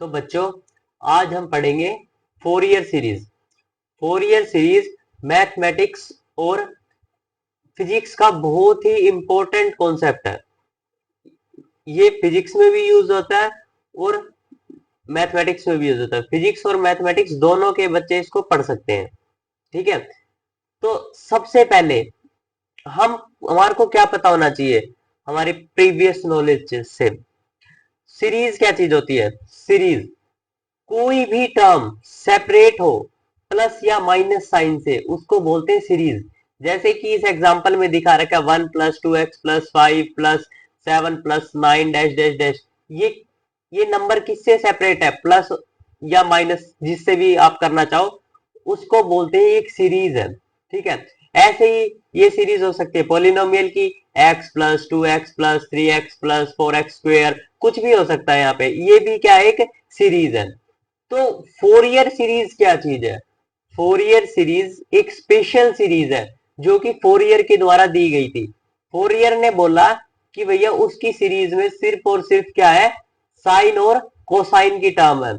तो बच्चों आज हम पढ़ेंगे Fourier series. Fourier series mathematics और फिजिक्स का बहुत ही इंपॉर्टेंट कॉन्सेप्ट है। ये फिजिक्स में भी यूज होता है और मैथमेटिक्स में भी यूज होता है। फिजिक्स और मैथमेटिक्स दोनों के बच्चे इसको पढ़ सकते हैं। ठीक है, तो सबसे पहले हम हमारे को क्या पता होना चाहिए हमारी प्रीवियस नॉलेज से। सीरीज क्या चीज होती है? सीरीज कोई भी टर्म सेपरेट हो प्लस या माइनस साइन से उसको बोलते हैं सीरीज। जैसे कि इस एग्जांपल में दिखा रखा है 1+2x+5+7+9 डैश डैश डैश। ये नंबर किससे सेपरेट है? प्लस या माइनस, जिससे भी आप करना चाहो उसको बोलते हैं एक सीरीज है। ठीक है, ऐसे ही ये सीरीज हो सकती है पॉलिनोमियल की, x+2x+3x+4x², कुछ भी हो सकता है। यहाँ पे ये भी क्या है? एक सीरीज है। तो फोरियर सीरीज क्या चीज है? फोरियर सीरीज एक स्पेशल सीरीज है जो कि फोरियर के द्वारा दी गई थी। फोरियर ने बोला कि भैया उसकी सीरीज में सिर्फ और सिर्फ क्या है? साइन और कोसाइन की टर्म है।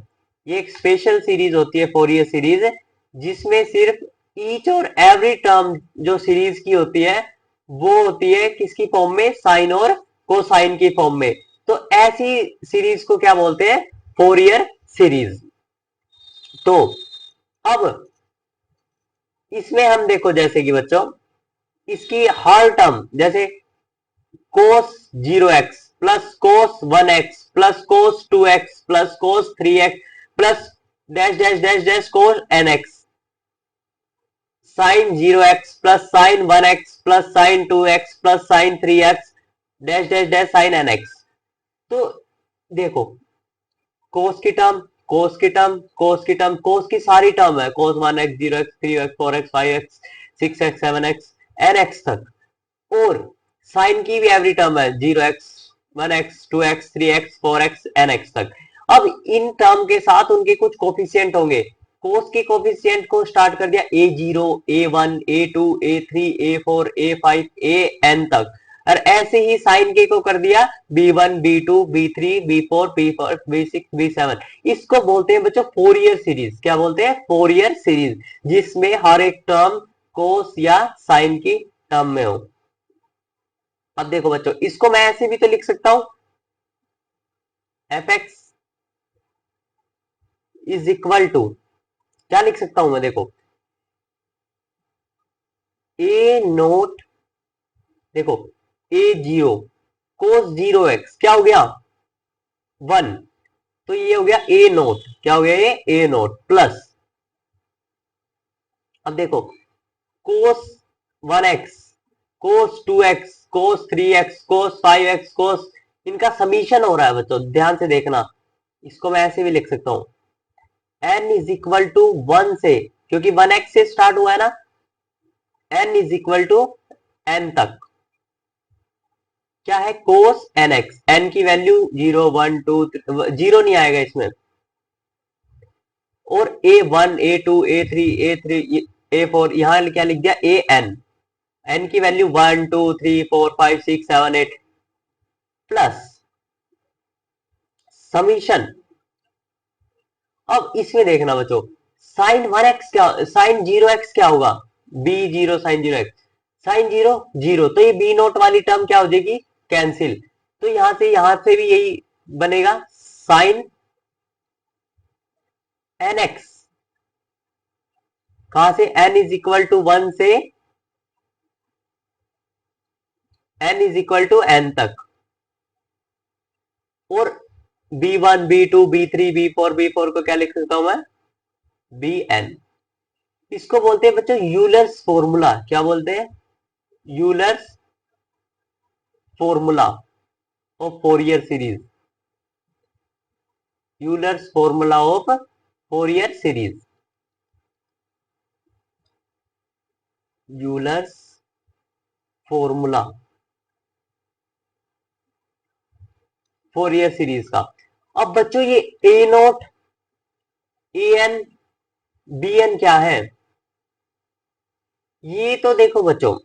ये एक स्पेशल सीरीज होती है फोरियर सीरीज, जिसमें सिर्फ ईच और एवरी टर्म जो सीरीज की होती है वो होती है किसकी फॉर्म में? साइन और कोसाइन की फॉर्म में। तो ऐसी सीरीज को क्या बोलते हैं? Fourier series. तो अब इसमें हम देखो, जैसे कि बच्चों इसकी हर टर्म, जैसे cos 0x plus cos 1x plus cos 2x plus cos 3x plus dash dash dash dash cos nx, sine 0x plus sine 1x plus sine 2x plus sine 3x dash dash dash sine nx। तो देखो, कोस की term, कोस की term, कोस की term, कोस की सारी term है, कोस 1x 0x 3x 4x 5x 6x 7x nx तक। और साइन की भी एवरी टर्म है 0x 1x 2x 3x 4x nx तक। अब इन टर्म के साथ उनके कुछ कोफिशिएंट होंगे। कोस के कोफिशिएंट को स्टार्ट कर दिया a0 a1 a2 a3 a4 a5 an तक, और ऐसे ही साइन के को कर दिया b1 b2 b3 b4 b4 b6 b7। इसको बोलते हैं बच्चों फोरियर सीरीज। क्या बोलते हैं? फोरियर सीरीज, जिसमें हर एक टर्म कोस या साइन की टर्म में हो। अब देखो बच्चों, इसको मैं ऐसे भी तो लिख सकता हूं, f x is equal to, क्या लिख सकता हूं मैं? देखो ए नोट, देखो a0 कोस 0x क्या हो गया? 1। तो ये हो गया ए नोट। क्या हो गया? ये ए नोट प्लस, अब देखो कोस 1x कोस 2x कोस 3x कोस 5x कोस, इनका समीशन हो रहा है बच्चों, ध्यान से देखना। इसको मैं ऐसे भी लिख सकता हूं, n इज इक्वल टू 1 से, क्योंकि 1x से स्टार्ट हुआ है ना, n is equal to n तक क्या है? Cos nx। n की वैल्यू 0 1 2 0 नहीं आएगा इसमें। और a1 a2 a3 a3 a4 यहां क्या लिख दिया? an। n की वैल्यू 1 2 3 4 5 6 7 8 प्लस समीशन। अब इसमें देखना बच्चों, साइन 1x क्या, साइन 0x क्या होगा? b0 साइन 0x, साइन 0 0, तो ये b नोट वाली टर्म क्या हो जाएगी? कैंसिल। तो यहां से भी यही बनेगा, साइन nx। कहां से? n इज इक्वल टू 1 से n is equal to n तक। और b1 b2 b3 b4 b4 को क्या लिख सकता हूं मैं? bn। इसको बोलते हैं बच्चों यूलर्स फॉर्मूला। क्या बोलते हैं? Euler's formula of Fourier series. Euler's formula of Fourier series. Euler's formula Fourier series का। अब बच्चों ये ए नोट ए एन बी एन क्या है? ये तो देखो बच्चों,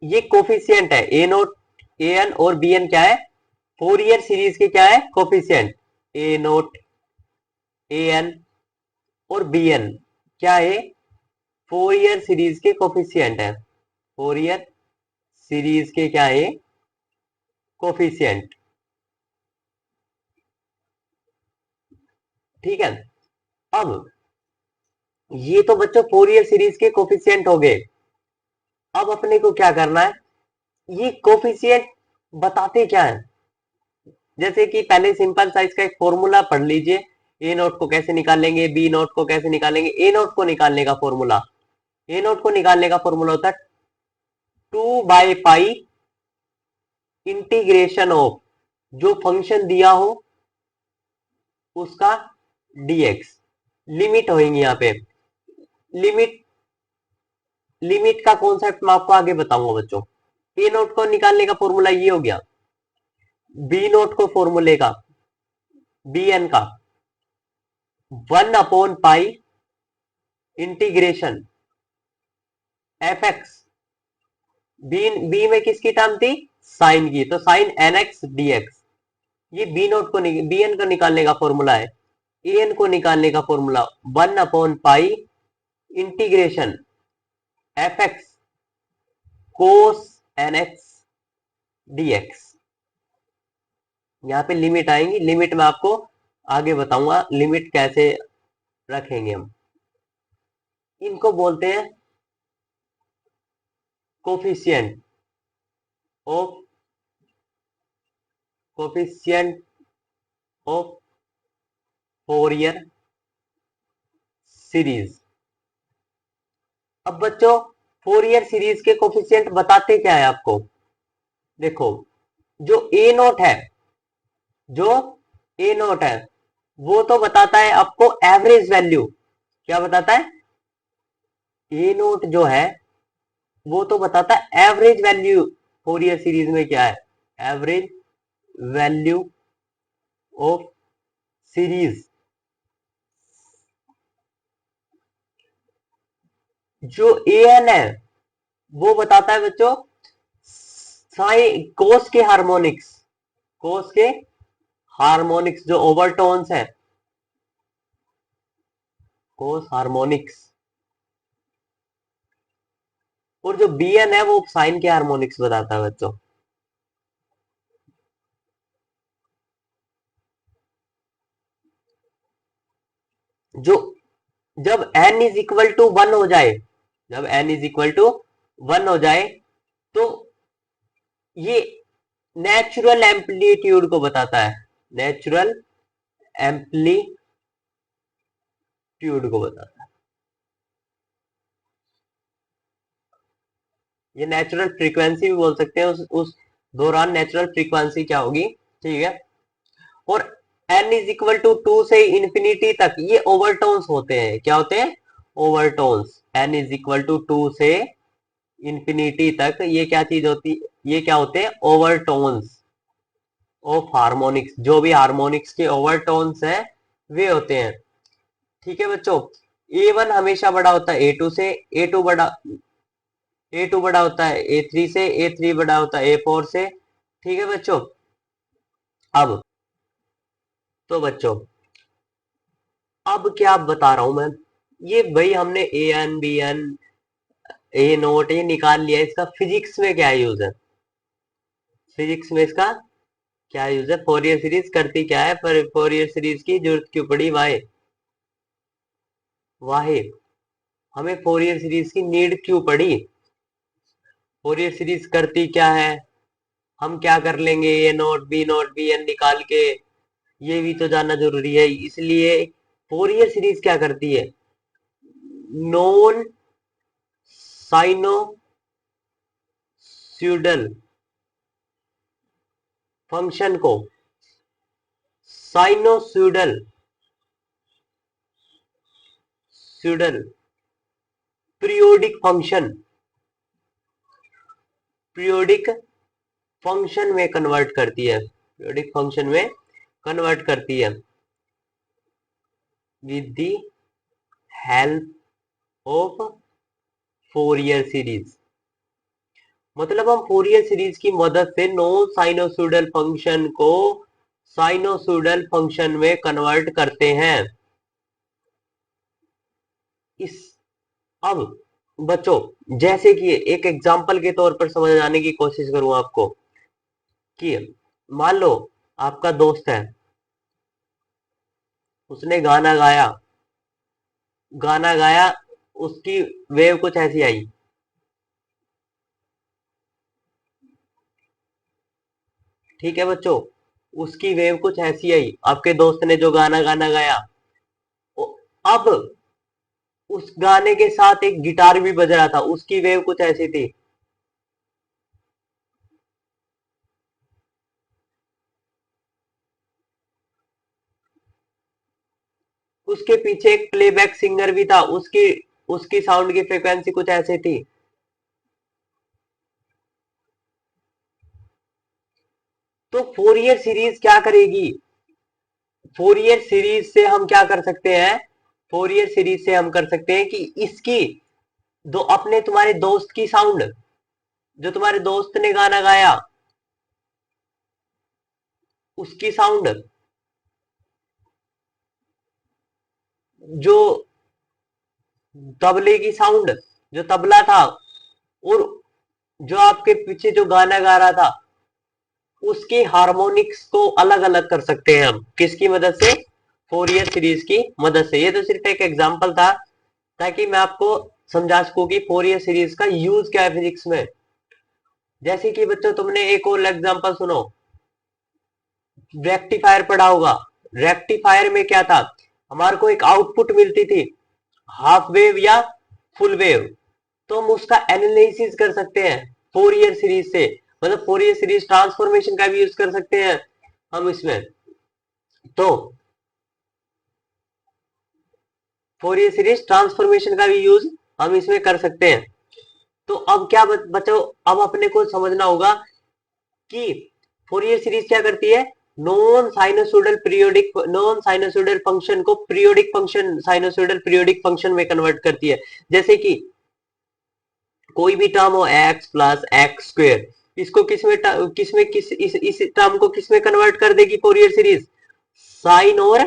ये कोफिशियंट है। ए नोट ए एन और बी एन क्या है? फोरियर सीरीज के क्या है? Coefficient. A note A N और बी एन क्या है, फोरियर सीरीज के कोफिशिएंट है। फोरियर सीरीज के क्या है, कोफिशिएंट। ठीक है। अब ये तो बच्चों फोरियर सीरीज के कोफिशिएंट हो गए। अब अपने को क्या करना है, ये कोफिशिएंट बताते क्या है। जैसे कि पहले सिंपल साइज का एक फॉर्मूला पढ़ लीजिए, ए नोट को कैसे निकालेंगे, बी नोट को कैसे निकालेंगे। ए नोट को निकालने का फॉर्मूला, ए नोट को निकालने का फॉर्मूला होता है 2/पाई इंटीग्रेशन ऑफ जो फंक्शन दिया हो उसका डीएक्स। लिमिट होगी यहाँ पे, लिमिट, लिमिट का कॉन्सेप्ट मैं आपको आगे बताऊंगा बच्चों। ए नोट को निकालने का फॉर्मूला ये हो गया, बी नोट को फॉर्मूले का, बी एन का 1/पाई इंटीग्रेशन एफ एक्स, बी में किसकी टर्म थी, साइन की, तो sine n x d x. ये बी नोट को बी एन को निकालने का फॉर्मूला है। ए एन को निकालने का formula 1/पाई integration f x cos n x d x. यहाँ पे लिमिट आएंगी, लिमिट में आपको आगे बताऊंगा लिमिट कैसे रखेंगे हम। इनको बोलते हैं coefficient of, coefficient of Fourier series. अब बच्चों फोरियर सीरीज के कोफिशिएंट बताते क्या है आपको, देखो जो ए नोट है, जो ए नोट है वो तो बताता है आपको एवरेज वैल्यू। क्या बताता है, ए नोट जो है वो तो बताता है एवरेज वैल्यू फोरियर सीरीज में क्या है, एवरेज वैल्यू ऑफ सीरीज। जो ए एन है वो बताता है बच्चों साइन कोस के हार्मोनिक्स, कोस के हार्मोनिक्स जो ओवरटोन्स है, कोस हार्मोनिक्स। और जो बी एन है वो साइन के हार्मोनिक्स बताता है बच्चों। जो जब n इज इक्वल टू 1 हो जाए, जब n इज इक्वल टू 1 हो जाए तो ये नेचुरल एम्पलीट्यूड को बताता है, नेचुरल एम्पलीट्यूड को बताता है। ये नेचुरल फ्रीक्वेंसी भी बोल सकते हैं, उस दौरान नेचुरल फ्रीक्वेंसी क्या होगी। ठीक है। और n इज इक्वल टू 2 से इंफिनिटी तक ये ओवरटोन्स होते हैं। क्या होते हैं, overtones. n is equal to 2 से इंफिनिटी तक ये क्या चीज होती, ये क्या होते हैं, ओवरटोन्स ऑफ हार्मोनिक्स। जो भी हार्मोनिक्स के ओवरटोन्स हैं वे होते हैं। ठीक है बच्चों। A1 हमेशा बड़ा होता है A2 से, A2 बड़ा, A2 बड़ा होता है A3 से, A3 बड़ा होता है A4 से। ठीक है बच्चों। अब तो बच्चों अब क्या बता रहा हूं मैं, ये भाई हमने A N B N A note ये निकाल लिया, इसका फिजिक्स में क्या यूज है, फिजिक्स में इसका क्या यूज है, फोरियर सीरीज करती क्या है, पर फोरियर सीरीज की जरूरत क्यों पड़ी, वाहे वाहे हमें फोरियर सीरीज की नीड क्यों पड़ी, फोरियर सीरीज करती क्या है, हम क्या कर लेंगे ए नोट बी एन निकाल के, ये भी तो जानना जरूरी है। इसलिए फोरियर सीरीज क्या करती है, नॉन साइनोस्यूडल फंक्शन को, साइनोस्यूडल स्यूडल पीरियोडिक फंक्शन, पीरियोडिक फंक्शन में कन्वर्ट करती है, पीरियोडिक फंक्शन में कन्वर्ट करती है with the help of Fourier series. मतलब हम फोरियर सीरीज की मदद से नॉन साइनोसोइडल फंक्शन को साइनोसोइडल फंक्शन में कन्वर्ट करते हैं। इस अब बच्चों जैसे कि एक एग्जाम्पल के तौर पर समझ आने की कोशिश करूं आपको कि मान लो आपका दोस्त है, उसने गाना गाया, उसकी वेव कुछ ऐसी आई। ठीक है बच्चों, उसकी वेव कुछ ऐसी आई, आपके दोस्त ने जो गाना गाना गाया। अब उस गाने के साथ एक गिटार भी बज रहा था, उसकी वेव कुछ ऐसी थी। उसके पीछे एक प्लेबैक सिंगर भी था, उसकी उसकी साउंड की फ्रीक्वेंसी कुछ ऐसी थी। तो फोरियर सीरीज क्या करेगी? फोरियर सीरीज से हम क्या कर सकते हैं? फोरियर सीरीज से हम कर सकते हैं कि इसकी दो अपने तुम्हारे दोस्त की साउंड, जो तुम्हारे दोस्त ने गाना गाया उसकी साउंड, जो तबले की साउंड, जो तबला था, और जो आपके पीछे जो गाना गा रहा था उसके हार्मोनिक्स को अलग अलग कर सकते हैं हम। किसकी मदद से? फोरियर सीरीज की मदद से। ये तो सिर्फ एक एग्जांपल था ताकि मैं आपको समझा सकूं कि फोरियर सीरीज का यूज क्या है फिजिक्स में। जैसे कि बच्चों तुमने एक और एग्जांपल सुनो, रेक्टिफायर पढ़ा होगा। रेक्टिफायर में क्या था? हमारे को एक आउटपुट मिलती थी, हाफ वेव या फुल वेव। तो हम उसका एनालिसिस कर सकते हैं फोरियर सीरीज से, मतलब फोरियर सीरीज ट्रांसफॉर्मेशन का भी यूज कर सकते हैं हम इसमें। तो फोरियर सीरीज ट्रांसफॉर्मेशन का भी यूज हम इसमें कर सकते हैं। तो अब क्या बच्चों, अब अपने को समझना होगा कि फोरियर सीरीज क्या करती है? नॉन साइनोसोइडल फंक्शन को periodic function, sinusoidal periodic function में कन्वर्ट करती है। जैसे कि कोई भी टर्म हो एक्स प्लस एक्स स्क्वेयर, इसको किसमें इस टर्म को किसमें कन्वर्ट कर देगी फोरियर सीरीज? साइन और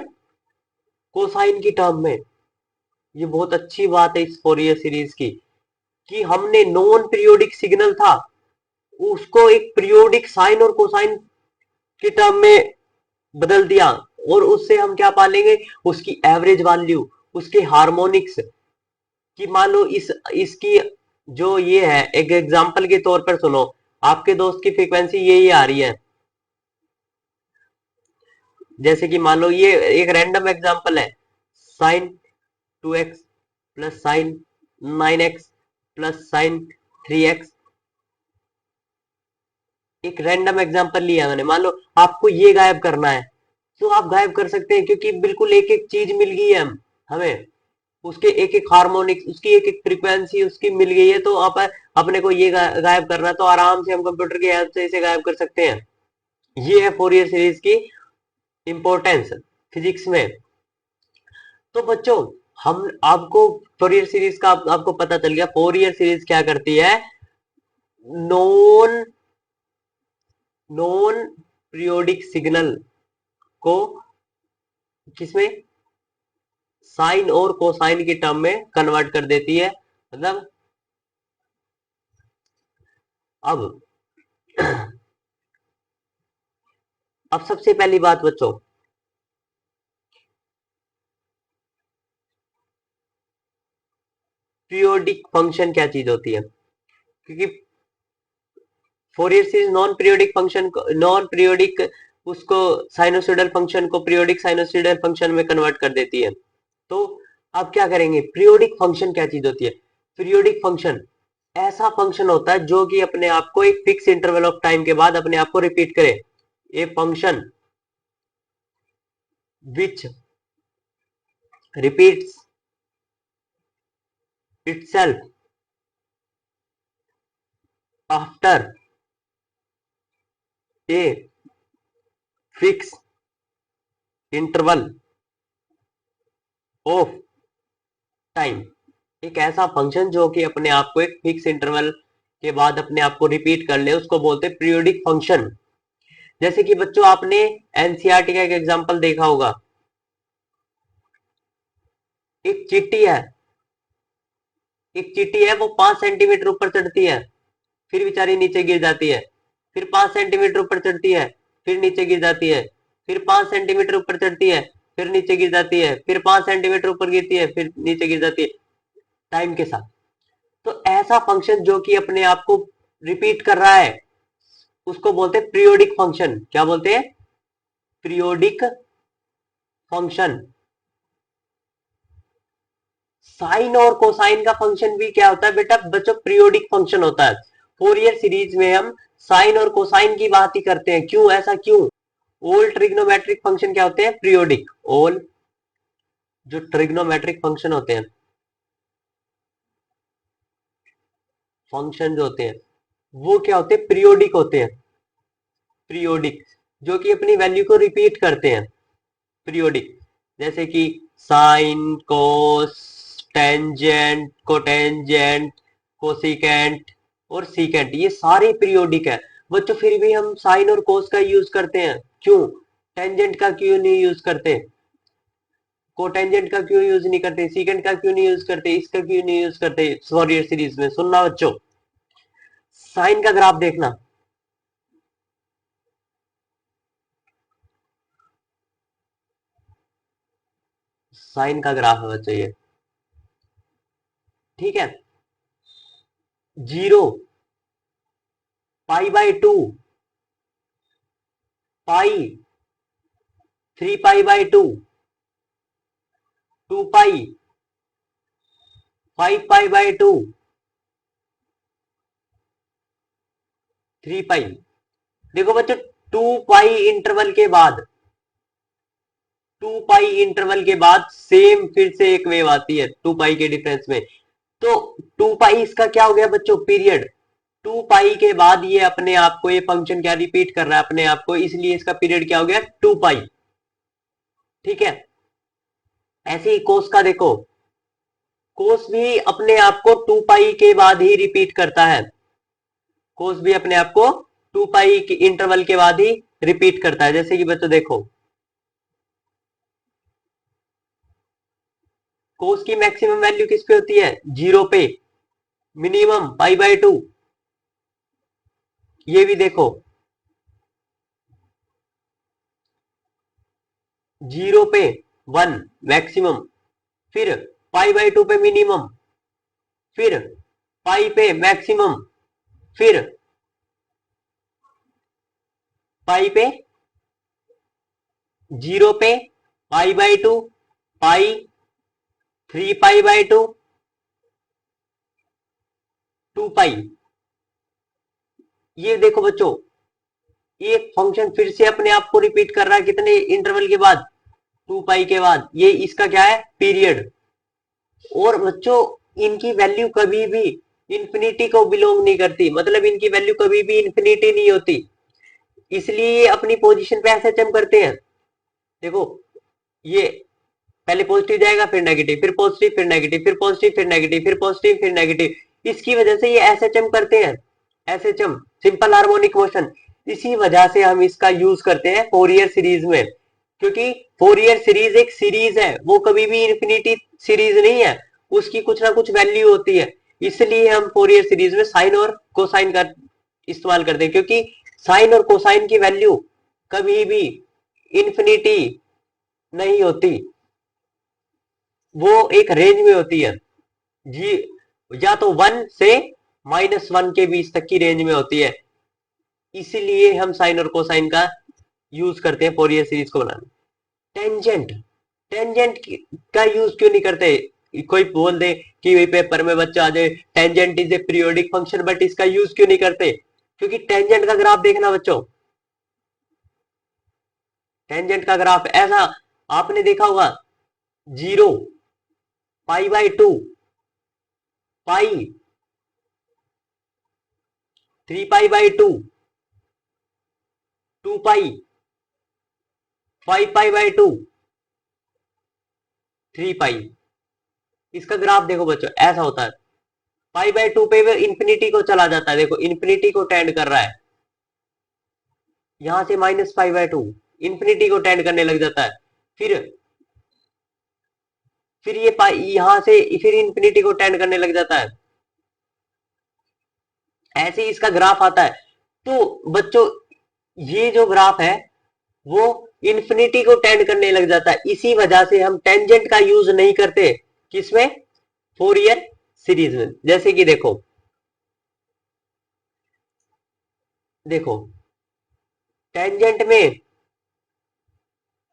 कोसाइन की टर्म में। ये बहुत अच्छी बात है इस फोरियर सीरीज की कि हमने नॉन पीरियोडिक सिग्नल था उसको एक पीरियोडिक साइन और कोसाइन की टर्म में बदल दिया, और उससे हम क्या पालेंगे? उसकी एवरेज वैल्यू, उसके हार्मोनिक्स कि मान लो इसकी जो ये है, एक एग्जांपल के तौर पर सुनो, आपके दोस्त की फ्रीक्वेंसी ये आ रही है। जैसे कि मान लो ये एक रैंडम एग्जांपल है, sine 2x plus sine 9x plus sine 3x। एक रैंडम एग्जांपल लिया मैंने, मान लो आपको ये गायब करना है तो आप गायब कर सकते हैं, क्योंकि बिल्कुल एक एक चीज मिल गई है हमें, उसके एक एक हार्मोनिक्स, उसकी एक एक फ्रीक्वेंसी उसकी मिल गई है। तो आप अपने को ये गायब करना है तो आराम से हम कंप्यूटर की हेल्प से इसे गायब कर सकते हैं। ये है फोरियर सीरीज की इंपॉर्टेंस फिजिक्स में। तो बच्चों हम आपको फोरियर सीरीज का आपको पता चल गया, फोरियर सीरीज क्या करती है? नॉन नॉन पीरियोडिक सिग्नल को किसमें? साइन और कोसाइन की टर्म में कन्वर्ट कर देती है। मतलब अब अब सबसे पहली बात बच्चों, पीरियोडिक फंक्शन क्या चीज होती है? क्योंकि Fourier series non periodic function को, नॉन पीरियोडिक उसको साइनोसॉइडल फंक्शन को पीरियोडिक साइनोसॉइडल फंक्शन में कन्वर्ट कर देती है। तो अब क्या करेंगे? पीरियोडिक फंक्शन क्या चीज होती है? पीरियोडिक फंक्शन ऐसा फंक्शन होता है जो कि अपने आप को एक फिक्स इंटरवल ऑफ टाइम के बाद अपने आप को रिपीट करे। A function which repeats itself after a fixed interval of time। एक ऐसा फंक्शन जो कि अपने आप को एक फिक्स इंटरवल के बाद अपने आप को रिपीट कर ले, उसको बोलते हैं पीरियोडिक फंक्शन। जैसे कि बच्चों आपने एनसीईआरटी का एक एग्जांपल देखा होगा, एक चिट्ठी है, एक चींटी है, वो 5 सेंटीमीटर ऊपर चढ़ती है, फिर बेचारी नीचे गिर जाती है, फिर 5 सेंटीमीटर ऊपर चढ़ती है, फिर नीचे गिर जाती है, फिर 5 सेंटीमीटर ऊपर चढ़ती है, फिर नीचे गिर जाती है, फिर 5 सेंटीमीटर ऊपर गिरती है, फिर नीचे गिर जाती है, टाइम के साथ। तो ऐसा फंक्शन जो कि अपने आप को रिपीट कर रहा है, उसको बोलते हैं पीरियोडिक फंक्शन। क्या बोलते हैं? Periodic function. साइन और कोसाइन का फंक्शन भी क्या होता है बेटा बच्चों? पीरियोडिक फंक्शन होता है। फोरियर सीरीज में हम साइन और कोसाइन की बात ही करते हैं। क्यों? ऐसा क्यों? ऑल ट्रिग्नोमेट्रिक फंक्शन क्या होते हैं? पीरियोडिक। ऑल जो ट्रिग्नोमेट्रिक फंक्शन होते हैं, फंक्शन जो होते हैं, वो क्या होते हैं? पीरियोडिक होते हैं। पीरियोडिक, जो कि अपनी वैल्यू को रिपीट करते हैं। पीरियोडिक, जैसे कि साइन, कोस, टेंजेंट, कोटेंजेंट, कोसिकेंट और सीकेंट, ये सारे पीरियोडिक है बच्चों। फिर भी हम साइन और कोस का यूज करते हैं। क्यों? टेंजेंट का क्यों नहीं यूज करते? कोटेंजेंट का क्यों यूज नहीं करते? सीकेंट का क्यों नहीं यूज करते? इसका क्यों नहीं यूज करते फॉरियर सीरीज में? सुनना बच्चों, साइन का ग्राफ देखना। साइन का ग्राफ है बच्चों ये, ठीक है। 0, π/2, पाई, 3π/2, 2π, 5π/2, 3π। देखो बच्चों, 2π इंटरवल के बाद, 2π इंटरवल के बाद सेम फिर से एक वेव आती है 2π के डिफरेंस में। तो 2π इसका क्या हो गया बच्चों? पीरियड। 2π के बाद ये अपने आप को, ये फंक्शन क्या रिपीट कर रहा है अपने आप को, इसलिए इसका पीरियड क्या हो गया? 2π। ठीक है। ऐसे ही कोस का देखो, कोस भी अपने आप को 2π के बाद ही रिपीट करता है। कोस भी अपने आप को 2π के इंटरवल के बाद ही रिपीट करता है। जैसे कि बच्चों देखो, कोस की मैक्सिमम वैल्यू किस पे होती है? 0 पे। मिनिमम π/2। ये भी देखो, 0 पे 1 मैक्सिमम, फिर π/2 पे मिनिमम, फिर पाई पे मैक्सिमम, फिर पाई पे 0 पे π/2, पाई, 3π/2, 2π। ये देखो बच्चों, एक फंक्शन फिर से अपने आप को रिपीट कर रहा है कितने इंटरवल के बाद? 2π के बाद। ये इसका क्या है? पीरियड। और बच्चों, इनकी वैल्यू कभी भी इंफिनिटी को बिलोंग नहीं करती, मतलब इनकी वैल्यू कभी भी इंफिनिटी नहीं होती, इसलिए ये अपनी पोजीशन पे ऐसे जंप करते हैं। देखो, ये पहले पॉजिटिव जाएगा, फिर नेगेटिव, फिर पॉजिटिव, फिर नेगेटिव, फिर पॉजिटिव, फिर नेगेटिव, फिर पॉजिटिव, फिर नेगेटिव। इसकी वजह से ये एसएचएम करते हैं। SHM, simple harmonic motion. इसी वजह से हम इसका यूज करते हैं फोरियर सीरीज में, क्योंकि फोरियर सीरीज एक सीरीज है, वो कभी भी इंफिनिटी सीरीज नहीं है, उसकी कुछ ना कुछ वैल्यू होती है। इसलिए हम फोरियर सीरीज में साइन और कोसाइन का इस्तेमाल करते हैं, क्योंकि साइन और कोसाइन की वैल्यू कभी भी इंफिनिटी नहीं होती, वो एक रेंज में होती है जी, या तो 1 से -1 के बीच तक की रेंज में होती है। इसीलिए हम साइन और कोसाइन का यूज करते हैं फोरियर सीरीज को बनाने। टेंजेंट, टेंजेंट का यूज क्यों नहीं करते? कोई बोल दे कि वही पेपर में बच्चा आ जाए tangent is a periodic function, but इसका यूज क्यों नहीं करते? क्योंकि टेंजेंट का ग्राफ देखना बच्चों, टेंजेंट का ग्राफ ऐसा आपने देखा होगा, 0, π/2, पाई, 3π/2, 2π, 5π/2, 3π। इसका ग्राफ देखो बच्चों, ऐसा होता है। π/2 पे वो इंफिनिटी को चला जाता है, देखो इंफिनिटी को टेंड कर रहा है, यहां से -π/2 इंफिनिटी को टेंड करने लग जाता है। फिर फिर ये पाई यहां से फिर इंफिनिटी को टेंड करने लग जाता है, ऐसे ही इसका ग्राफ आता है। तो बच्चों ये जो ग्राफ है वो इंफिनिटी को टेंड करने लग जाता है, इसी वजह से हम टेंजेंट का यूज नहीं करते किसमें, फोरियर सीरीज में। जैसे कि देखो देखो टेंजेंट में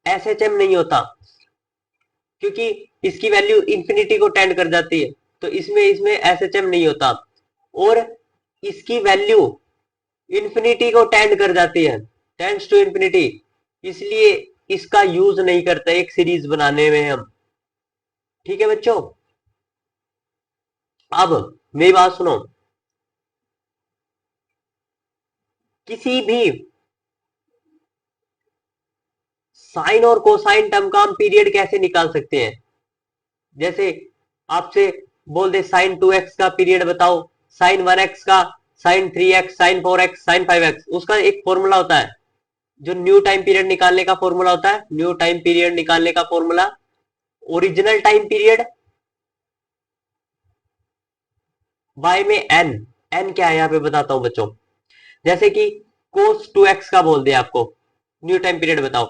एसएचएम नहीं होता, क्योंकि इसकी वैल्यू इंफिनिटी को टेंड कर जाती है, तो इसमें इसमें एसएचएम नहीं होता। और इसकी वैल्यू इंफिनिटी को टेंड कर जाती है, टेंड्स टू इंफिनिटी, इसलिए इसका यूज नहीं करते एक सीरीज बनाने में हम। ठीक है बच्चों, अब मेरी बात सुनो, किसी भी साइन और कोसाइन टर्म का हम पीरियड कैसे निकाल सकते हैं। जैसे आपसे बोल दे साइन 2x का पीरियड बताओ, साइन 1x का, sign 3x, sign 4x, sign 5x, उसका एक फॉर्मूला होता है जो न्यू टाइम पीरियड निकालने का फॉर्मूला होता है। न्यू टाइम पीरियड निकालने का formula, original time period by में एन। एन क्या है यहाँ पे बताता हूं बच्चों। जैसे कि कोस 2x का बोल दिया आपको, न्यू टाइम पीरियड बताओ,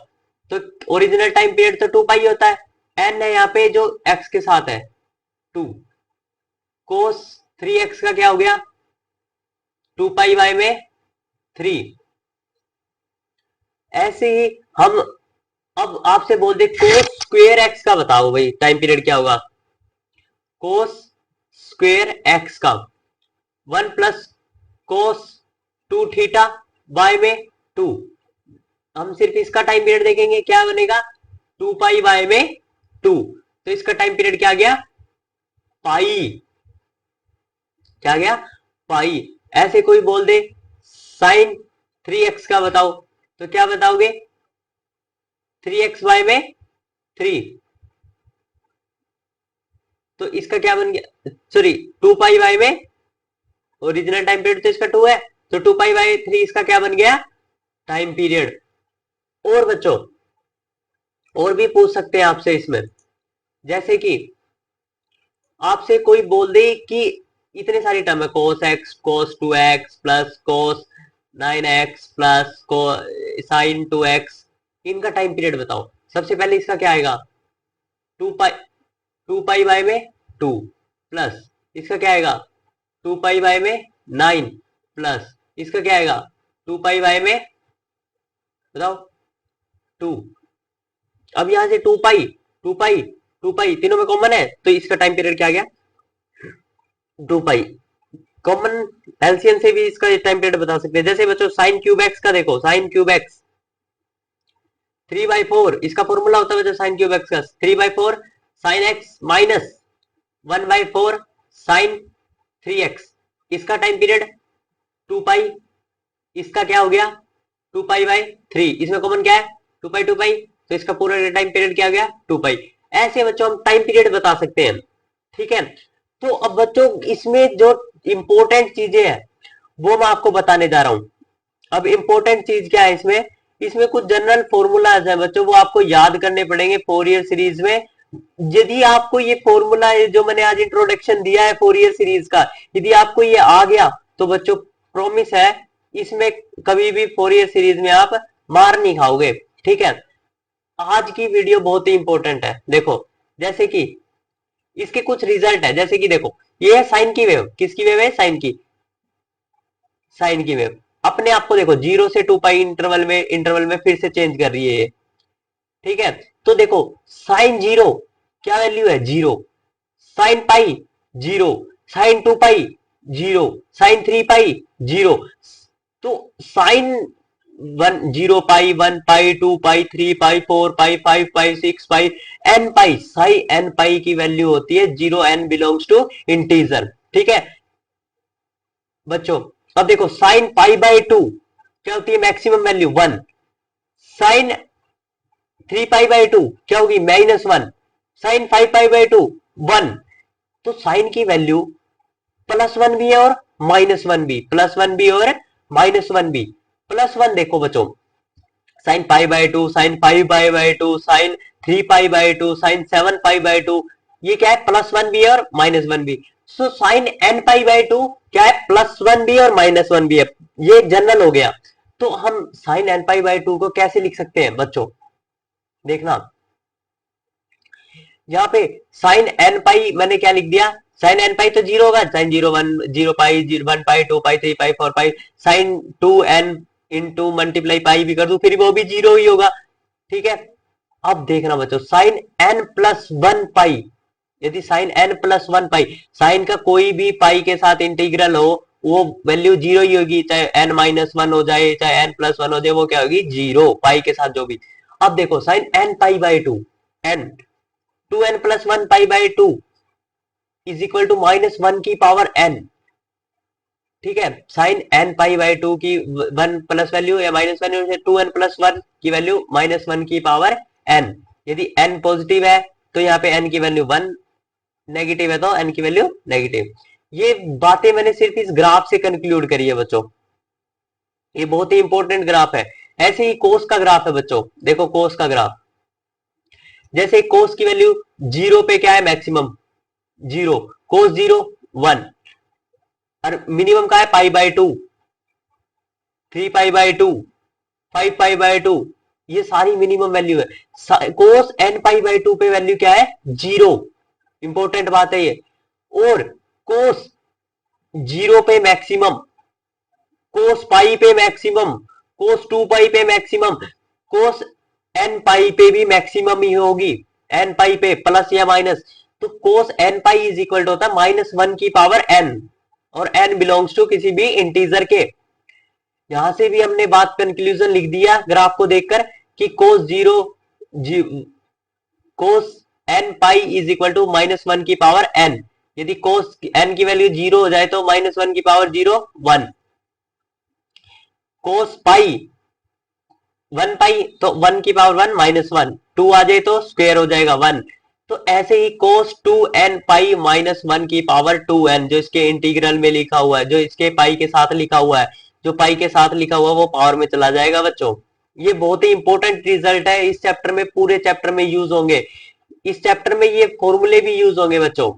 तो ओरिजिनल टाइम पीरियड तो 2 पाई होता है, एन है यहाँ पे जो x के साथ है 2। कोस 3x का क्या हो गया, 2 पाई बाय में 3। ऐसे ही हम अब आपसे बोल दे कोस स्क्वेयर एक्स का बताओ भाई टाइम पीरियड क्या होगा। कोस स्क्वेयर एक्स का 1 प्लस कोस 2 थीटा बाय में 2। हम सिर्फ इसका टाइम पीरियड देखेंगे, क्या बनेगा 2 पाई बाय में 2, तो इसका टाइम पीरियड क्या गया पाई, क्या गया पाई। ऐसे कोई बोल दे साइन 3x का बताओ, तो क्या बताओगे 3x बाय में 3, तो इसका क्या बन गया, सॉरी 2 पाई बाय में, ओरिजिनल टाइम पीरियड तो इसका 2 है, तो 2 पाई बाय 3 इसका क्या बन गया टाइम पीरियड। और बच्चों और भी पूछ सकते हैं आपसे इसमें, जैसे कि आपसे कोई बोल दे कि इतने सारी टर्म है, कोस एक्स, कोस 2x प्लस कोस 9x प्लस साइन 2x, इनका टाइम पीरियड बताओ। सबसे पहले इसका क्या आएगा 2 पाई बाय में 2 प्लस इसका क्या आएगा 2 पाई बाय में 9 प्लस इसका क्या आएगा 2 पाई बाय में बताओ 2। अब यहां से 2 पाई 2 पाई 2 पाई तीनों में कॉमन है, तो इसका टाइम पीरियड क्या आ गया 2 पाई। कॉमन एलसीएम से भी इसका टाइम पीरियड बता सकते हैं। जैसे बच्चों साइन क्यूब एक्स का देखो, साइन क्यूब एक्स 3/4, इसका फॉर्मूला होता है बच्चों साइन क्यूब एक्स का 3/4 sine x minus 1/4 sign 3x, इसका टाइम पीरियड 2 पाई, इसका क्या हो गया 2 पाई बाय 3, इसमें कॉमन क्या है 2 पाई 2 पाई, तो इसका पूरा टाइम पीरियड क्या हो गया 2 पाई। ऐसे बच्चों हम टाइम पीरियड बता सकते हैं। ठीक है, तो अब बच्चों इसमें जो इंपॉर्टेंट चीजें हैं वो मैं आपको बताने जा रहा हूं। अब इंपॉर्टेंट चीज क्या है इसमें, इसमें कुछ जनरल फॉर्मूलाज है बच्चों, वो आपको याद करने पड़ेंगे फोरियर सीरीज में। यदि आपको ये फॉर्मूला जो मैंने आज इंट्रोडक्शन दिया है फोरियर सीरीज का, यदि आपको ये आ गया तो बच्चों प्रॉमिस है इसमें कभी भी फोरियर सीरीज में आप मार नहीं खाओगे। ठीक है, आज की वीडियो बहुत ही इंपॉर्टेंट है। देखो जैसे कि इसके कुछ रिजल्ट है, जैसे कि देखो ये है साइन की वेव, किसकी वेव है साइन की, साइन की वेव अपने आप को देखो 0 से 2 पाई इंटरवल में फिर से चेंज कर रही है ये। ठीक है, तो देखो साइन 0 क्या वैल्यू है 0, साइन पाई 0, साइन 2 पाई 0, साइन 3 पाई 0, तो sign 0 pi 1 pi 2 pi 3 pi 4 पाई 5 पाई 6 पाई एन पाई, साई एन पाई की वैल्यू होती है 0, एन बिलोंग्स टू इंटीजर। ठीक है बच्चों, अब देखो साइन पाई बाय 2 क्या होती है maximum value 1, sine 3 pi by 2 क्या होगी -1, साइन 5 पाई बाय 2 1, तो साइन की वैल्यू +1 भी है और -1 भी, +1 भी और -1 भी। +1 देखो बच्चों sine pi by 2, sine 5 pi by 2, sine 3 pi by 2, sine 7 pi by 2, ये क्या है, +1 भी है और -1 भी। So sine n pi by two क्या है, +1 भी और -1 भी है, ये जनरल हो गया। तो हम sine n pi by two को कैसे लिख सकते हैं बच्चों, देखना यहाँ पे साइन एन पाई मैंने क्या लिख दिया, साइन एन पाई तो 0 होगा, sine 0 1 0 pi 1 pi 2 pi 3 pi 4 pi, sine 2n into multiply pi भी कर दू फिर वो भी 0 ही होगा, ठीक है। अब देखना बच्चों, साइन n+1 पाई, यदि साइन n+1 पाई, साइन का कोई भी पाई के साथ इंटीग्रल हो वो वैल्यू 0 ही होगी, चाहे n-1 हो जाए चाहे n+1 हो जाए, वो क्या होगी 0 पाई के साथ जो भी। अब देखो sine n pi by two, n 2n+1 pi by two is equal to -1 की पावर n, ठीक है। Sine n pi by two की 1 प्लस वैल्यू या -1 वैल्यू, 2n+1 की वैल्यू -1 की पावर n। यदि n पॉजिटिव है तो यहाँ पे n की वैल्यू 1, नेगेटिव है तो n की वैल्यू नेगेटिव। ये बातें मैंने सिर्फ इस ग्राफ से कंक्लूड करी है बच्चों, ये बहुत ही इंपॉर्टेंट ग्राफ है। ऐसे ही कोस का ग्राफ है बच्चों, देखो कोस का ग्राफ, जैसे कोस की वैल्यू 0 पे क्या है मैक्सिमम 0, कोस 0 1, और मिनिमम का है पाई by to, 3 pi by to, 5 pi by to, ये सारी मिनिमम वैल्यू है। कोस n पाई बाई टू पे वैल्यू क्या है 0, इंपॉर्टेंट बात है ये। और कोस 0 पे मैक्सिमम, कोस पाई पे मैक्सिमम, कोस 2 पाई पे मैक्सिमम, कोस n पाई पे भी मैक्सिमम ही होगी, n पाई पे प्लस या माइनस। तो cos n pi is equal to होता है -1 की पावर n, और n बिलोंग्स टू किसी भी इंटीजर के। यहां से भी हमने बात कंक्लूजन लिख दिया ग्राफ को देखकर कि cos n pi is equal to -1 की पावर n। यदि कोस n की वैल्यू 0 हो जाए तो -1 की पावर 0 1, कोस पाई 1 पाई तो 1 की पावर 1 -1, 2 आ जाए तो स्क्वायर हो जाएगा 1। तो ऐसे ही कोस 2n पाई -1 की पावर 2n, जो इसके इंटीग्रल में लिखा हुआ है, जो इसके पाई के साथ लिखा हुआ है, जो पाई के साथ लिखा हुआ है वो पावर में चला जाएगा बच्चों। ये बहुत ही इंपॉर्टेंट रिजल्ट है, इस चैप्टर में पूरे चैप्टर में यूज होंगे, इस चैप्टर में ये फॉर्मूले भी यूज होंगे बच्चों।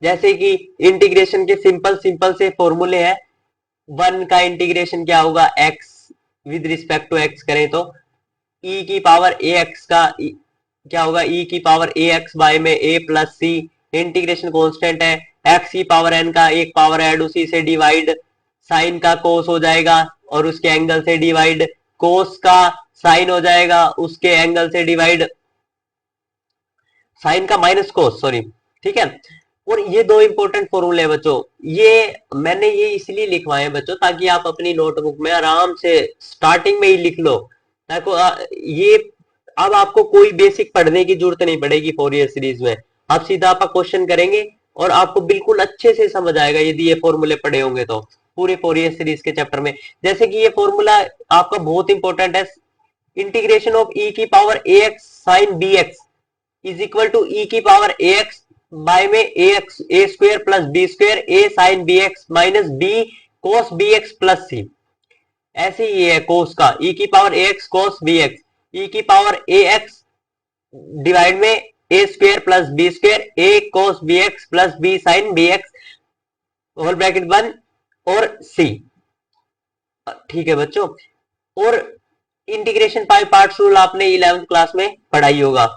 जैसे कि इंटीग्रेशन के सिंपल सिंपल से फॉर्मूले हैं, 1 का इंटीग्रेशन क्या होगा, x with respect to x करें तो e की पावर ax का क्या होगा, e की पावर ax बाय में a plus c, integration constant है, x की पावर n का एक पावर ऐड उसी से डिवाइड, साइन का कोस हो जाएगा और उसके एंगल से डिवाइड, कोस का साइन हो जाएगा उसके एंगल से डिवाइड, साइन का माइनस कोस सॉरी, ठीक है। और ये दो इंपॉर्टेंट फॉर्मूले हैं बच्चों, ये मैंने ये इसलिए लिखवाए हैं बच्चों ताकि आप अपनी नोटबुक में आराम से स्टार्टिंग में ही लिख लो, ताकि ये अब आपको कोई बेसिक पढ़ने की जरूरत नहीं पड़ेगी फोरियर सीरीज में, आप सीधा आपका क्वेश्चन करेंगे और आपको बिल्कुल अच्छे से समझ आएगा यदि ये फॉर्मूले पढ़े होंगे तो पूरे फोरियर सीरीज के चैप्टर में। जैसे कि ये फॉर्मूला आपका बहुत इंपॉर्टेंट है, इंटीग्रेशन ऑफ ई की power a x sine b x is equal to e की पावर ए एक्स बाय में a x a square plus b square a sine b x minus b cos b x plus c. ऐसे ही है cos का e की power a x cos b x, e की power a x divide में a square plus b square a cos b x plus b sign b x whole bracket 1 और सी, ठीक है बच्चों। और इंटीग्रेशन बाय पार्ट्स रूल आपने 11th class में पढ़ाई होगा।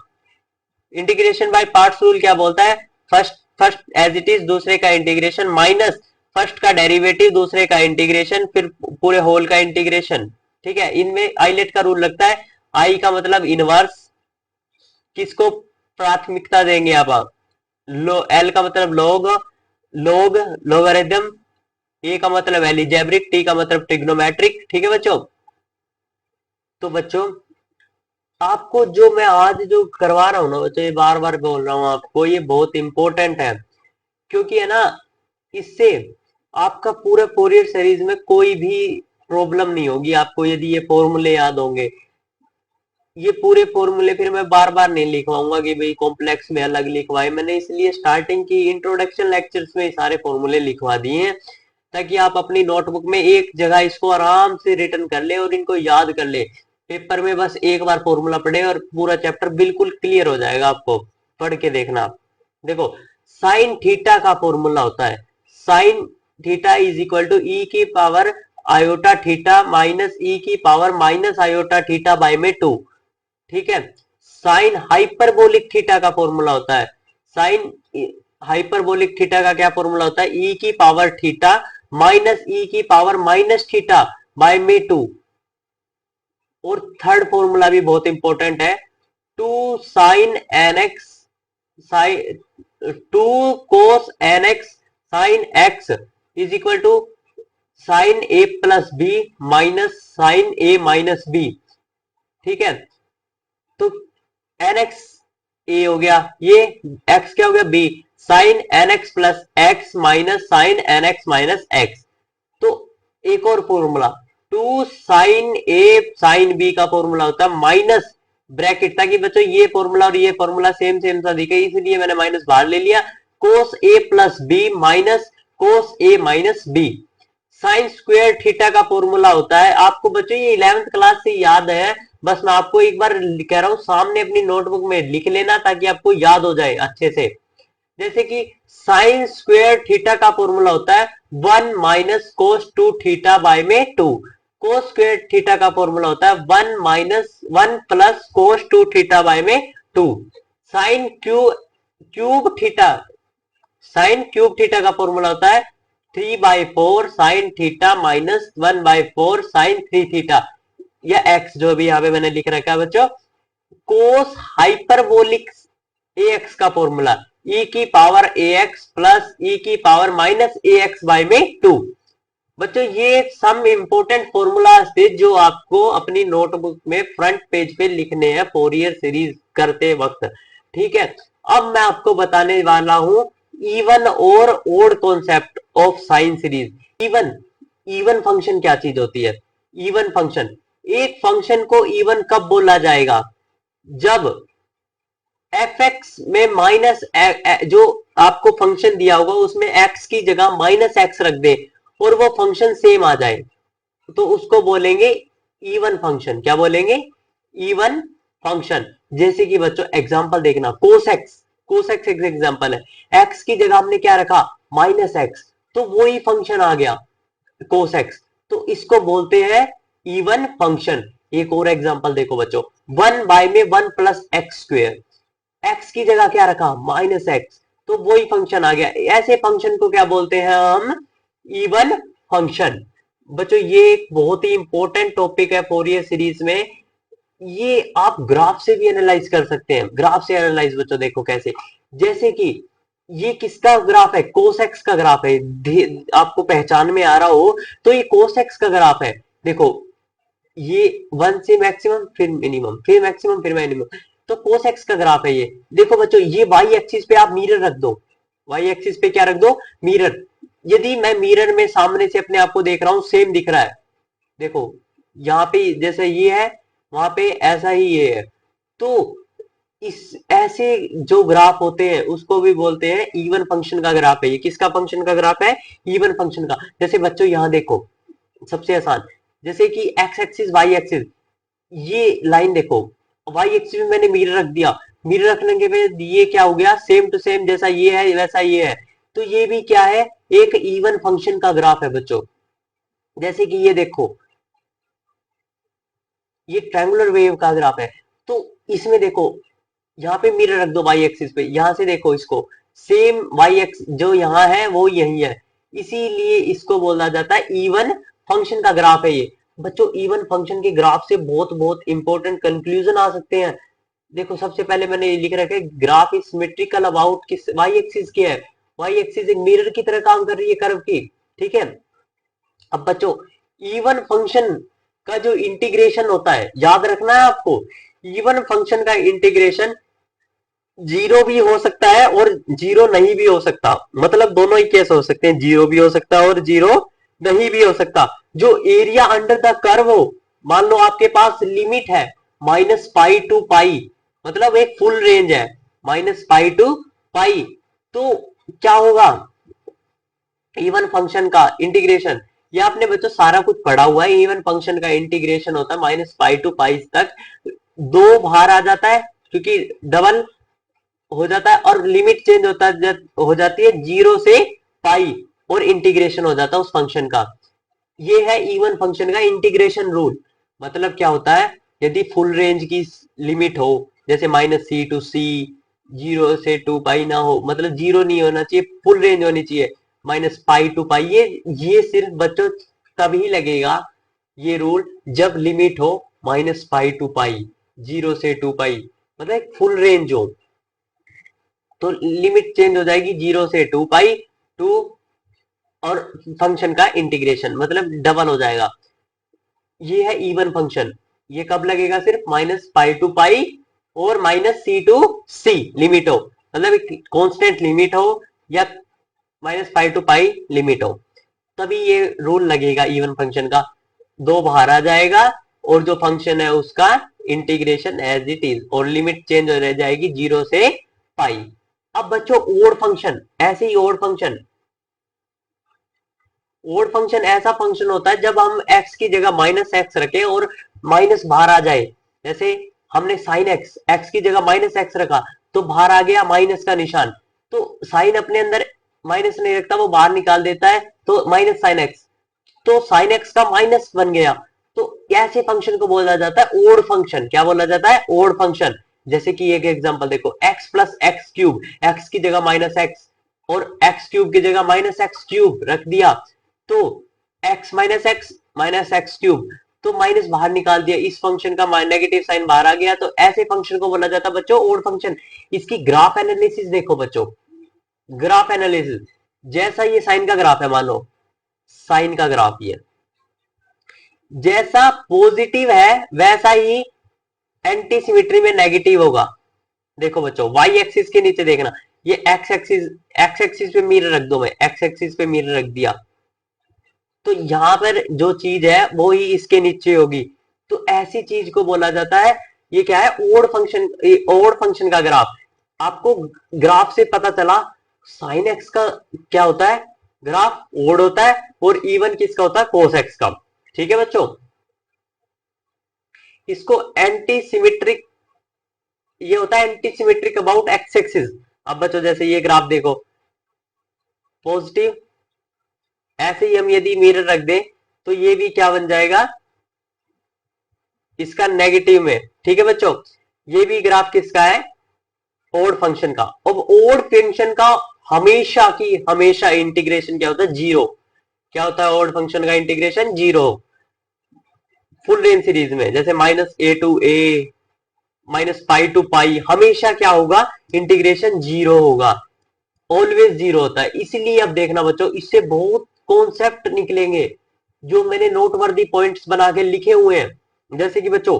इंटीग्रेशन बाय पार्ट्स रूल क्या बोलता है, first first as it is दूसरे का इंटीग्रेशन माइनस फर्स्ट का डेरिवेटिव दूसरे का इंटीग्रेशन फिर पूरे होल का इंटीग्रेशन, ठीक है। इनमें आइलेट का रूल लगता है, आई का मतलब इनवर्स, किसको प्राथमिकता देंगे आप, एल का मतलब लॉग, लोगारिथम, ए का मतलब एलिजेब्रिक, टी का मतलब ट्रिग्नोमेट्रिक, ठीक है बच्चों। तो बच्चों आपको जो मैं आज जो करवा रहा हूं ना बच्चों, ये बार बार बोल रहा हूं आपको, ये बहुत इंपॉर्टेंट है, क्योंकि है ना इससे आपका पूरे फोरियर सीरीज में कोई भी प्रॉब्लम नहीं होगी आपको यदि ये फॉर्मूले याद होंगे। ये पूरे फॉर्मूले फिर मैं बार बार नहीं लिखवाऊंगा कि भाई कॉम्प्लेक्स में अलग लिखवाए, मैंने इसलिए स्टार्टिंग की इंट्रोडक्शन लेक्चर्स में सारे फॉर्मूले लिखवा दिए हैं ताकि आप अपनी नोटबुक में एक जगह इसको आराम से रिटर्न कर ले और इनको याद कर ले, पेपर में बस एक बार फॉर्मूला पढ़े और पूरा चैप्टर बिल्कुल क्लियर हो जाएगा आपको। पढ़ के देखना आप। देखो साइन थीटा का फॉर्मूला होता है sine theta is equal to e की power iota theta minus e की power minus iota theta by में 2। ठीक है। साइन हाइपरबोलिक थीटा का फॉर्मूला होता है साइन हाइपरबोलिक थीटा का क्या फॉर्मूला होता है ई की पावर थीटा माइनस ई की पावर माइनस थीटा बाय में 2। और थर्ड फॉर्मूला भी बहुत इंपॉर्टेंट है two sine n x sine two cos n x sine x is equal to sine a plus b minus sine a minus b. ठीक है। तो N x ए हो गया ये एक्स क्या हो गया b sine n x plus x minus sine n x minus x. तो एक और formula two sine a sine b का फॉर्मूला होता है माइनस ब्रैकेट ताकि बच्चों ये फॉर्मूला और ये फॉर्मूला सेम सेम सा दिखे इसलिए मैंने माइनस बाहर ले लिया cos a plus b minus cos a minus b. Sine square theta का फॉर्मूला होता है आपको बच्चों ये 11th क्लास से याद है बस मैं आपको एक बार कह रहा हूं सामने अपनी नोटबुक में लिख लेना ताकि आपको याद हो जाए अच्छे से। जैसे कि साइन स्क्वायर थीटा का फॉर्मूला होता है 1 माइनस कोस 2 थीटा बाय में 2। कोस स्क्वायर थीटा का फॉर्मूला होता है 1 minus 1 plus cos 2 theta by में 2। Sine cube theta sine cube theta का फॉर्मूला होता है 3/4 sine theta minus 1/4 sine 3 theta या एक्स जो भी यहाँ पे मैंने लिख रखा है बच्चों। कोस हाइपरबोलिक ax का फॉर्मूला e की पावर ax प्लस e की पावर माइनस ax बाय में 2। बच्चों ये सम इंपोर्टेंट फॉर्मूलाज थे जो आपको अपनी नोटबुक में फ्रंट पेज पे लिखने हैं फोरियर सीरीज करते वक्त। ठीक है। अब मैं आपको बताने वाला हूं इवन और odd concept of sine series. Even function क्या चीज होती है इवन फंक्शन एक फंक्शन को इवन कब बोला जाएगा जब एफ एक्स में माइनस जो आपको फंक्शन दिया होगा उसमें एक्स की जगह माइनस एक्स रख दे और वो फंक्शन सेम आ जाए तो उसको बोलेंगे इवन फंक्शन। क्या बोलेंगे इवन फंक्शन। जैसे कि बच्चों एग्जांपल देखना कोस एक्स एक एग्जांपल है एक्स की जगह हमने क्या रखा माइनस एक्स तो वो ही फंक्शन आ गया कोस एक्स तो इसको बोलते हैं इवन फंक्शन। एक और एग्जांपल देखो बच्चों 1 बाय में 1 प्लस एक्स स्क्वायर एक्स की जगह क्या रखा माइनस एक्स तो वही फंक्शन आ गया। ऐसे फंक्शन को क्या बोलते हैं हम इवन फंक्शन। बच्चों ये एक बहुत ही इंपॉर्टेंट टॉपिक है फोरियर सीरीज में। ये आप ग्राफ से भी एनालाइज कर सकते हैं ग्राफ से एनालाइज बच्चों देखो कैसे जैसे कि ये किसका ग्राफ है कोस एक्स का ग्राफ है आपको पहचान में आ रहा हो तो ये कोस एक्स का ग्राफ है। देखो ये 1 से मैक्सिमम फिर मिनिमम फिर मैक्सिमम फिर मिनिमम तो कोस एक्स का ग्राफ है ये। देखो बच्चों ये वाई एक्सिस पे आप मिरर रख दो वाई एक्सिस पे क्या रख दो मिरर। यदि मैं मिरर में सामने से अपने आप को देख रहा हूं सेम दिख रहा है देखो यहाँ पे जैसे ये है वहां पे ऐसा ही ये है तो इस ऐसे जो ग्राफ होते हैं उसको भी बोलते हैं इवन फंक्शन का ग्राफ है। ये किसका फंक्शन का ग्राफ है इवन फंक्शन का। जैसे बच्चों यहाँ देखो सबसे आसान जैसे कि एक्स एक्सिस वाई एक्सिस ये लाइन देखो वाई एक्सिस में मैंने मिरर रख दिया मिरर रखने के बाद ये क्या हो गया सेम टू सेम जैसा ये है वैसा ये है तो ये भी क्या है एक इवन फंक्शन का ग्राफ है बच्चों। जैसे कि ये देखो ये ट्रायंगुलर वेव का ग्राफ है तो इसमें देखो यहाँ पे मिरर रख दो वाई एक्सिस पे यहां से देखो इसको सेम वाई एक्स जो यहाँ है वो यही है इसीलिए इसको बोला जाता है इवन फंक्शन का ग्राफ है ये। बच्चों इवन फंक्शन के ग्राफ से बहुत बहुत इंपॉर्टेंट कंक्लूजन आ सकते हैं। देखो सबसे पहले मैंने लिख रखा है ग्राफ इज सिमेट्रिकल अबाउट किस वाई एक्सिस की है वाई एक्सिस एक मिरर की तरह काम कर रही है कर्व की। ठीक है। अब बच्चों इवन फंक्शन का जो इंटीग्रेशन होता है याद रखना है आपको इवन फंक्शन का इंटीग्रेशन जीरो भी हो सकता है और जीरो नहीं भी हो सकता मतलब दोनों ही केस हो सकते हैं जीरो भी हो सकता है और जीरो नहीं भी हो सकता। जो एरिया अंडर द कर्व हो मान लो आपके पास लिमिट है -पाई टू पाई मतलब एक फुल रेंज है -पाई टू पाई तो क्या होगा इवन फंक्शन का इंटीग्रेशन ये आपने बच्चों सारा कुछ पढ़ा हुआ है। इवन फंक्शन का इंटीग्रेशन होता है -पाई टू पाई तक दो बाहर आ जाता है क्योंकि डबल हो जाता है और लिमिट चेंज हो जाती है 0 से पाई और इंटीग्रेशन हो जाता है उस फंक्शन का। ये है इवन फंक्शन का इंटीग्रेशन रूल। मतलब क्या होता है, यदि फुल रेंज की लिमिट हो, जैसे -c to c, 0 से 2 पाई ना हो, मतलब 0 नहीं होना चाहिए, फुल रेंज होनी चाहिए, -पाई to पाई, ये सिर्फ बच्चों तभी लगेगा ये रूल जब लिमिट हो -पाई to पाई, 0 से 2 पाई, मतलब एक फुल रेंज हो, तो लिमिट चेंज हो जाएगी 0 से 2 पाई टू, और फंक्शन का इंटीग्रेशन मतलब डबल हो जाएगा। ये है इवन फंक्शन। ये कब लगेगा, सिर्फ -पाई to पाई और -c to c लिमिट हो, मतलब एक कांस्टेंट लिमिट हो या -पाई to पाई लिमिट हो, तभी ये रूल लगेगा इवन फंक्शन का। दो बाहर आ जाएगा और जो फंक्शन है उसका इंटीग्रेशन एज इट इज, और लिमिट चेंज हो रह जाएगी 0 से पाई। अब बच्चों ओड फंक्शन, ऐसे ही ओड फंक्शन, ओड फंक्शन ऐसा फंक्शन होता है जब हम x की जगह -x रखें और माइनस बाहर आ जाए। जैसे हमने साइन x की जगह -x रखा तो बाहर आ गया माइनस का निशान, तो साइन अपने अंदर माइनस नहीं रखता, वो बाहर निकाल देता है, तो -sin x, तो साइन एक्स का माइनस बन गया। तो ऐसे फंक्शन को बोला जाता है ओड फंक्शन। क्या बोला जाता है, ओड फंक्शन। जैसे कि एक एग्जांपल देखो, x+x³ x की जगह -x और x³ की जगह -x³ रख दिया, तो x -x तो माइनस बाहर निकाल दिया, इस फंक्शन का नेगेटिव साइन बाहर आ गया, तो ऐसे फंक्शन को बोला जाता है बच्चों ओड फंक्शन। इसकी ग्राफ एनालिसिस देखो बच्चों, ग्राफ एनालिसिस, जैसा ये साइन का ग्राफ है, मान लो साइन का ग्राफ ये जैसा पॉजिटिव है वैसा ही एंटी सिमेट्री में नेगेटिव होगा। देखो बच्चों वाई एक्सिस के नीचे देखना, ये एक्स एक्सिस पे मिरर रख दो, मैं एक्स एक्सिस पे मिरर रख दिया, तो यहां पर जो चीज है वो ही इसके नीचे होगी, तो ऐसी चीज को बोला जाता है, ये क्या है, ओड फंक्शन। ओड फंक्शन का ग्राफ, आपको ग्राफ से पता चला साइन एक्स का क्या होता है, ग्राफ ओड होता है, और इवन किसका होता है, कोस एक्स का। ठीक है बच्चों, इसको एंटी सिमेट्रिक, ये होता है anti symmetric about x axis. अब बच्चों जैसे ये ग्राफ देखो, पॉजिटिव, ऐसे ही हम यदि मिरर रख दें तो ये भी क्या बन जाएगा, इसका नेगेटिव में। ठीक है बच्चों, ये भी ग्राफ किसका है, ओड फंक्शन का। अब ओड फंक्शन का हमेशा की हमेशा इंटीग्रेशन क्या होता है, जीरो। क्या होता है ओड फंक्शन का integration, zero. Full range series में जैसे -a to a, -pi to पाई, हमेशा क्या होगा, इंटीग्रेशन जीरो होगा, ऑलवेज जीरो होता है। इसलिए अब देखना बच्चों, इससे बहुत कॉन्सेप्ट निकलेंगे जो मैंने नोटवर्दी पॉइंट्स बना के लिखे हुए हैं। जैसे कि बच्चों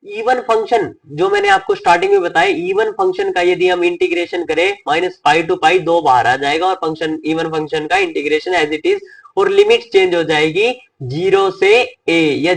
इवन फंक्शन, जो मैंने आपको स्टार्टिंग में बताया, इवन फंक्शन का यदि हम इंटीग्रेशन करें -पाई to पाई, दो बाहर आ जाएगा और फंक्शन, इवन फंक्शन का इंटीग्रेशन एज इट इज, और लिमिट चेंज हो जाएगी 0 से a या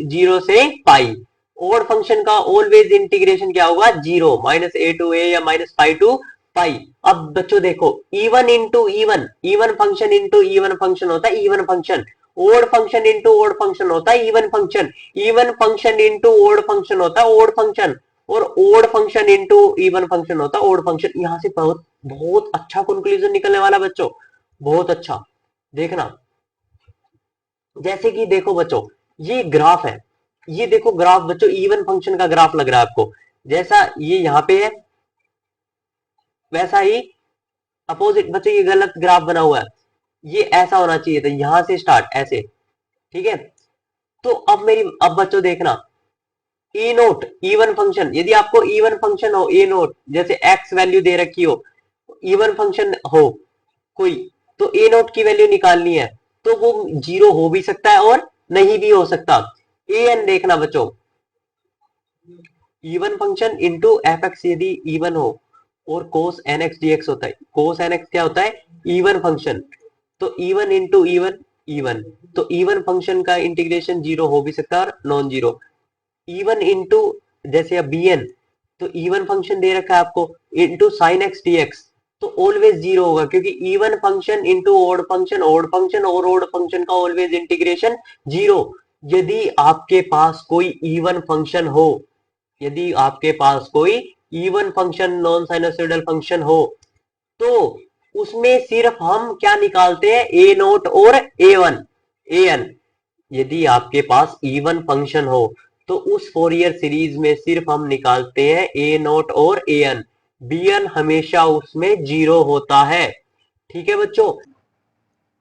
0 से पाई। ओड फंक्शन का ऑलवेज इंटीग्रेशन क्या होगा, जीरो, -a to a या -पाई to पाई। अब बच्चों देखो, even into even, even function into even function होता है even function, odd function into odd function होता है even function, even function into odd function होता है ओड फंक्शन, और odd function into even function होता है ओड फंक्शन। यहां से बहुत बहुत अच्छा कंक्लूजन निकलने वाला बच्चों, बहुत अच्छा। देखना, जैसे कि देखो बच्चों, ये ग्राफ है, ये देखो ग्राफ बच्चों, इवन फंक्शन का ग्राफ लग रहा है आपको, जैसा ये यहां पे है वैसा ही अपोजिट। बच्चों ये गलत ग्राफ बना हुआ है, ये ऐसा होना चाहिए था, यहां से स्टार्ट ऐसे। ठीक है, तो अब बच्चों देखना, ए नोट इवन फंक्शन, यदि आपको इवन फंक्शन हो, ए नोट जैसे एक्स वैल्यू दे रखी हो, इवन फंक्शन हो कोई, तो ए नोट की वैल्यू निकालनी है, तो वो जीरो हो भी सकता है और नहीं भी हो सकता। ए एन देखना बच्चों, even function into F x यदि इवन हो, और कोस एन एक्स डी एक्स होता है, कोस एन एक्स क्या होता है, इवन फंक्शन, तो इवन इंटू इवन, इवन, तो इवन फंक्शन का इंटीग्रेशन जीरो हो भी सकता है और नॉन जीरो। इवन इंटू, जैसे अब बी एन, तो इवन फंक्शन दे रखा है आपको, into sine x d x, तो ऑलवेज जीरो होगा, क्योंकि even function into odd function, odd function और ओड फंक्शन का ऑलवेज इंटीग्रेशन जीरो। यदि आपके पास कोई इवन फंक्शन हो, यदि आपके पास कोई even function non sinusoidal function हो तो उसमें सिर्फ हम क्या निकालते हैं, ए नोट और ए वन, ए एन। यदि आपके पास इवन फंक्शन हो तो उस फोरियर सीरीज में सिर्फ हम निकालते हैं ए नोट और ए एन, बी एन हमेशा उसमें 0 होता है। ठीक है बच्चों,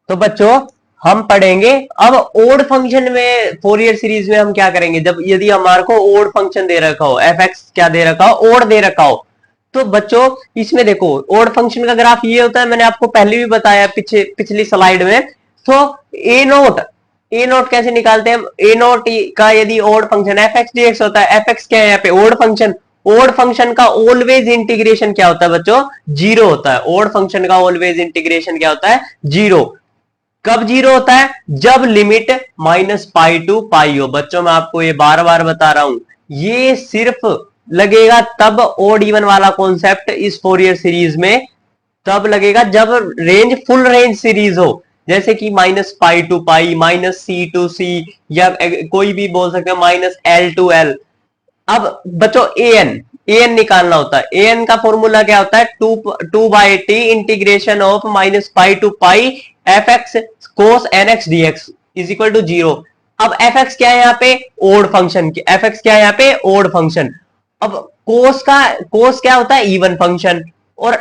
तो बच्चों हम पढ़ेंगे अब ओड फंक्शन में फोरियर सीरीज में हम क्या करेंगे, जब यदि हमारे को ओड फंक्शन दे रखा हो, एफ एक्स क्या दे रखा हो, ओड दे रखा हो, तो बच्चों इसमें देखो ओड फंक्शन का ग्राफ ये होता है, मैंने आपको पहले भी बताया पिछली स्लाइड में। तो ए नोट कैसे निकालते हैं हम, ए नोट का यदि odd function f x dx होता है, एफ एक्स क्या है यहाँ पे ओड फंक्शन, ओड फंक्शन का ऑलवेज इंटीग्रेशन क्या होता है बच्चों, 0 होता है। ओड फंक्शन का ऑलवेज इंटीग्रेशन क्या होता है, 0। कब 0 होता है, जब लिमिट -पाई टू पाई हो। बच्चों मैं आपको ये बार बार बता रहा हूं, ये सिर्फ लगेगा तब ओड इवन वाला कॉन्सेप्ट इस फोरियर सीरीज में तब लगेगा जब रेंज फुल रेंज सीरीज हो, जैसे कि -पाई टू पाई, -सी टू सी, या कोई भी बोल सकते हो -L टू L। अब बच्चों ए एन निकालना होता है, ए एन का फॉर्मूला क्या होता है, two by t integration of -pi to pi f x cos n x d x is equal to 0। अब एफ एक्स क्या है यहाँ पे, ओड फंक्शन, एफ एक्स क्या है यहाँ पे, ओड फंक्शन। अब कोस क्या होता है, इवन फंक्शन, और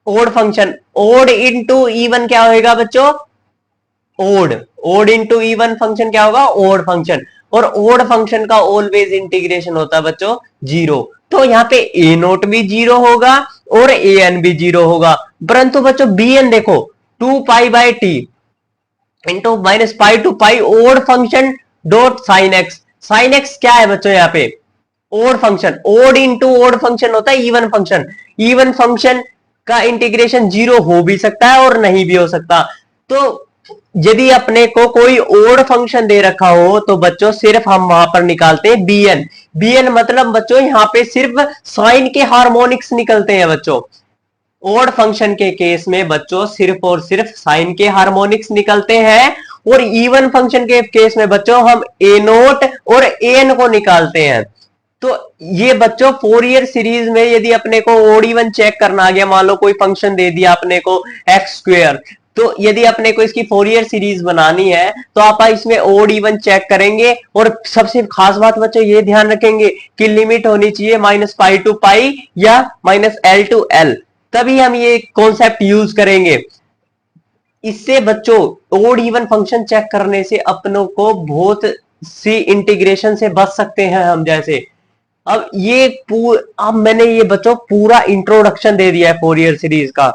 odd function, odd into even क्या होगा बच्चों, odd, odd into even function क्या होगा, ओड फंक्शन। और ओड फंक्शन का ऑलवेज इंटीग्रेशन होता है बच्चों 0। तो यहाँ पे ए नोट भी 0 होगा और ए एन भी 0 होगा, परंतु बच्चों बी एन देखो 2 पाई/टी into -pi to pi odd function dot sine x. Sine x क्या है बच्चों यहाँ पे, odd function, odd into odd function होता है इवन फंक्शन। इवन फंक्शन का इंटीग्रेशन 0 हो भी सकता है और नहीं भी हो सकता। तो यदि अपने को कोई ओड फंक्शन दे रखा हो तो बच्चों सिर्फ हम वहां पर निकालते हैं बी एन। बी एन मतलब बच्चों यहाँ पे सिर्फ साइन के हार्मोनिक्स निकलते हैं बच्चों। ओड फंक्शन के केस में बच्चों सिर्फ और सिर्फ साइन के हार्मोनिक्स निकलते हैं, और इवन फंक्शन के केस में बच्चों हम ए नोट और ए एन को निकालते हैं। तो ये बच्चों फोरियर सीरीज में यदि अपने को ओड इवन चेक करना आ गया, मान लो कोई फंक्शन दे दिया अपने को एक्स स्क्वायर, तो यदि अपने को इसकी फोरियर सीरीज बनानी है तो आप इसमें ओड इवन चेक करेंगे, और सबसे खास बात बच्चों ये ध्यान रखेंगे कि लिमिट होनी चाहिए -पाई टू पाई या -L टू L, तभी हम ये कॉन्सेप्ट यूज करेंगे। इससे बच्चों ओड इवन फंक्शन चेक करने से अपनों को बहुत सी इंटीग्रेशन से बच सकते हैं हम, जैसे अब मैंने ये बच्चों पूरा इंट्रोडक्शन दे दिया है फोरियर सीरीज का।